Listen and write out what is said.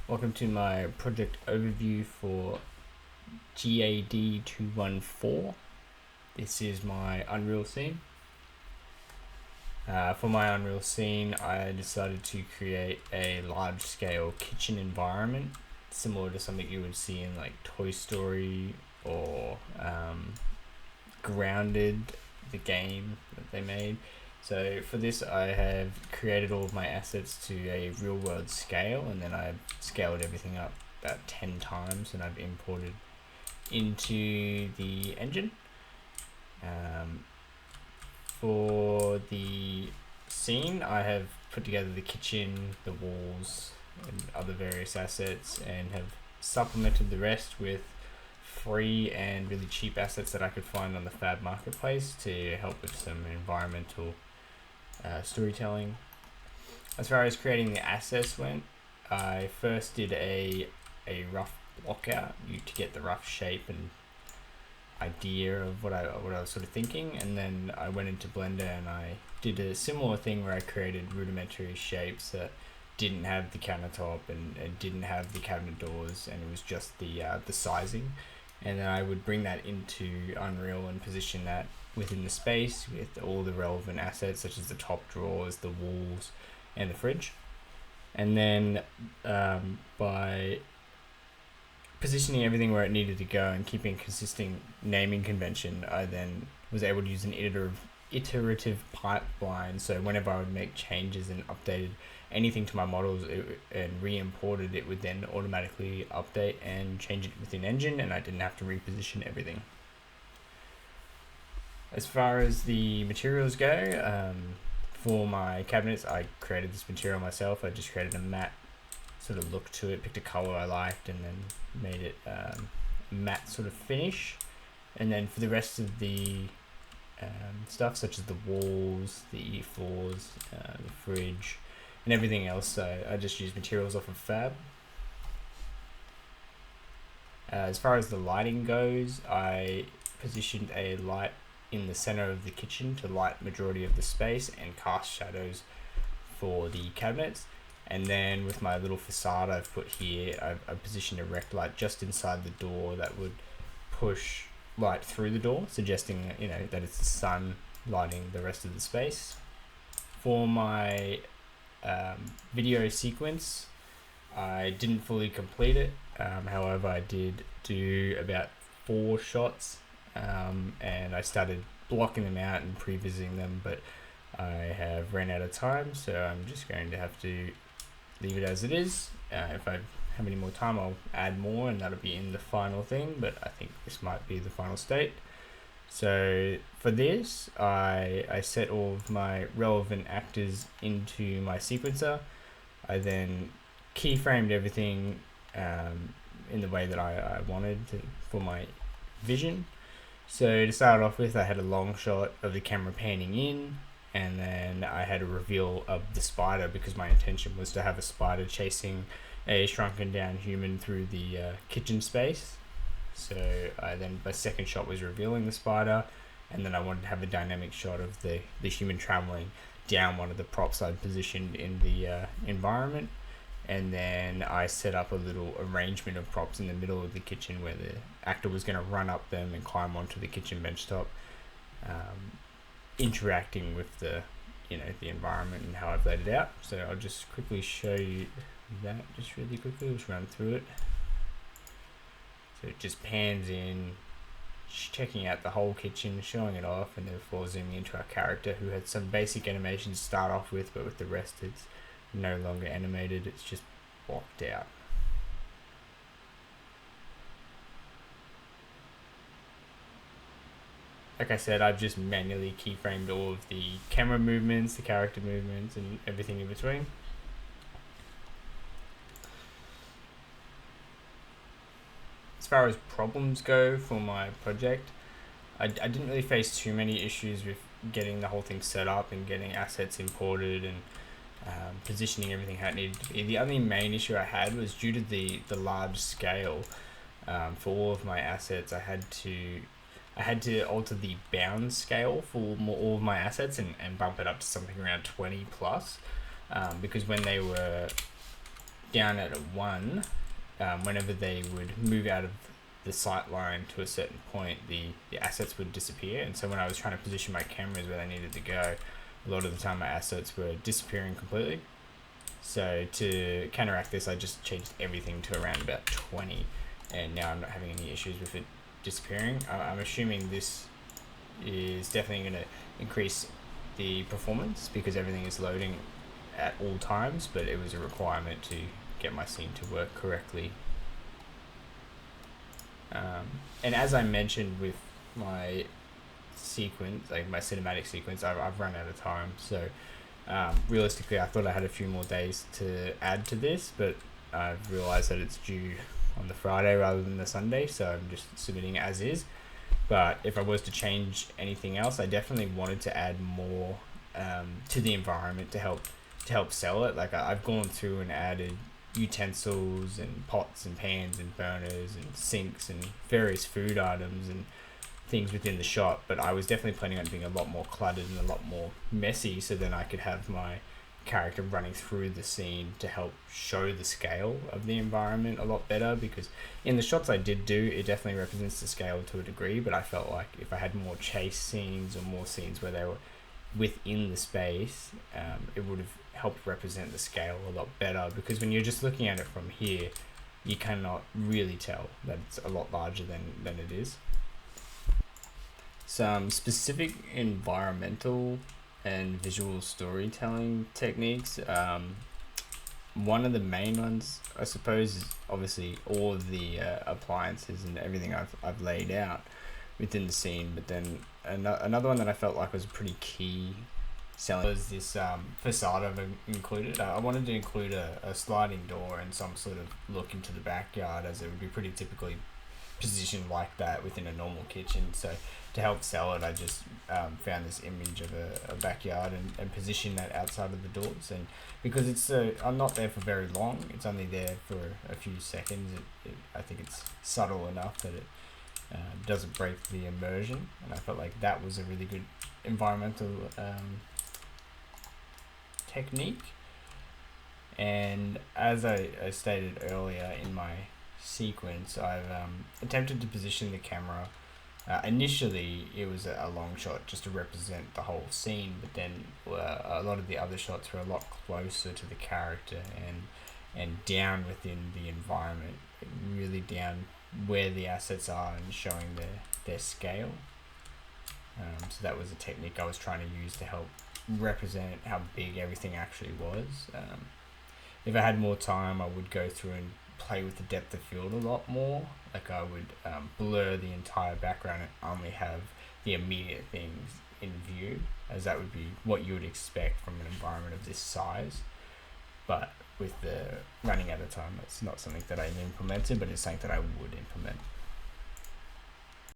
Welcome to my project overview for GAD214. This is my Unreal scene. For my Unreal scene, I decided to create a large-scale kitchen environment, similar to something you would see in like Toy Story or Grounded, the game that they made. So for this, I have created all of my assets to a real world scale, and then I've scaled everything up about 10 times, and I've imported into the engine. For the scene, I have put together the kitchen, the walls, and other various assets, and have supplemented the rest with free and really cheap assets that I could find on the Fab Marketplace to help with some environmental storytelling. As far as creating the assets went, I first did a rough block out to get the rough shape and idea of what I was sort of thinking, and then I went into Blender and I did a similar thing where I created rudimentary shapes that didn't have the countertop and didn't have the cabinet doors, and it was just the sizing, and then I would bring that into Unreal and position that within the space with all the relevant assets such as the top drawers, the walls, and the fridge. And then by positioning everything where it needed to go and keeping consistent naming convention, I then was able to use an iterative pipeline. So whenever I would make changes and updated anything to my models and re-imported, it would then automatically update and change it within engine, and I didn't have to reposition everything. As far as the materials go, for my cabinets, I created this material myself. I just created a matte sort of look to it, picked a color I liked, and then made it matte sort of finish. And then for the rest of the stuff, such as the walls, the floors, the fridge, and everything else, I just used materials off of Fab. As far as the lighting goes, I positioned a light in the center of the kitchen to light majority of the space and cast shadows for the cabinets. And then with my little facade I've put here, I've positioned a rect light just inside the door that would push light through the door, suggesting that it's the sun lighting the rest of the space. For my video sequence, I didn't fully complete it. However, I did do about 4 shots, and I started blocking them out and pre-visiting them, but I have ran out of time, so I'm just going to have to leave it as it is. If I have any more time, I'll add more, and that'll be in the final thing, but I think this might be the final state. So for this, I set all of my relevant actors into my sequencer. I then keyframed everything in the way that I wanted to, for my vision. So to start off with, I had a long shot of the camera panning in, and then I had a reveal of the spider because my intention was to have a spider chasing a shrunken down human through the kitchen space. So my second shot was revealing the spider, and then I wanted to have a dynamic shot of the human traveling down one of the props I'd positioned in the environment. And then I set up a little arrangement of props in the middle of the kitchen where the actor was going to run up them and climb onto the kitchen bench top, interacting with the environment and how I've laid it out. So I'll just quickly show you that just really quickly. Let's run through it. So it just pans in, checking out the whole kitchen, showing it off, and therefore zooming into our character who had some basic animations to start off with, but with the rest it's no longer animated, it's just blocked out. Like I said, I've just manually keyframed all of the camera movements, the character movements, and everything in between. As far as problems go for my project, I didn't really face too many issues with getting the whole thing set up and getting assets imported and positioning everything how it needed to be. The only main issue I had was due to the large scale. For all of my assets, I had to alter the bound scale for all of my assets and bump it up to something around 20 plus, because when they were down at a 1, whenever they would move out of the sight line to a certain point, the assets would disappear. And so when I was trying to position my cameras where they needed to go, a lot of the time my assets were disappearing completely. So to counteract this, I just changed everything to around about 20, and now I'm not having any issues with it disappearing. I'm assuming this is definitely going to increase the performance because everything is loading at all times, but it was a requirement to get my scene to work correctly. And as I mentioned with my sequence, like my cinematic sequence, I've run out of time. So realistically, I thought I had a few more days to add to this, but I've realized that it's due on the Friday rather than the Sunday, so I'm just submitting it as is. But if I was to change anything else, I definitely wanted to add more to the environment to help sell it. Like I've gone through and added utensils and pots and pans and burners and sinks and various food items and things within the shot, but I was definitely planning on being a lot more cluttered and a lot more messy, so then I could have my character running through the scene to help show the scale of the environment a lot better, because in the shots I did do, it definitely represents the scale to a degree, but I felt like if I had more chase scenes or more scenes where they were within the space, it would have helped represent the scale a lot better, because when you're just looking at it from here, you cannot really tell that it's a lot larger than it is. Some specific environmental and visual storytelling techniques. One of the main ones, I suppose, is obviously all of the appliances and everything I've laid out within the scene. But then another one that I felt like was a pretty key selling was this facade I've included. I wanted to include a sliding door and some sort of look into the backyard, as it would be pretty typically positioned like that within a normal kitchen. So to help sell it, I just found this image of a backyard and positioned that outside of the doors. And because it's I'm not there for very long, it's only there for a few seconds, I think it's subtle enough that it doesn't break the immersion, and I felt like that was a really good environmental technique. And as I stated earlier in my sequence, I've attempted to position the camera. Initially, it was a long shot just to represent the whole scene, but then a lot of the other shots were a lot closer to the character and down within the environment, really down where the assets are and showing their scale. So that was a technique I was trying to use to help represent how big everything actually was. If I had more time, I would go through and play with the depth of field a lot more. Like I would blur the entire background and only have the immediate things in view, as that would be what you would expect from an environment of this size. But with the running out of time, it's not something that I implemented, but it's something that I would implement.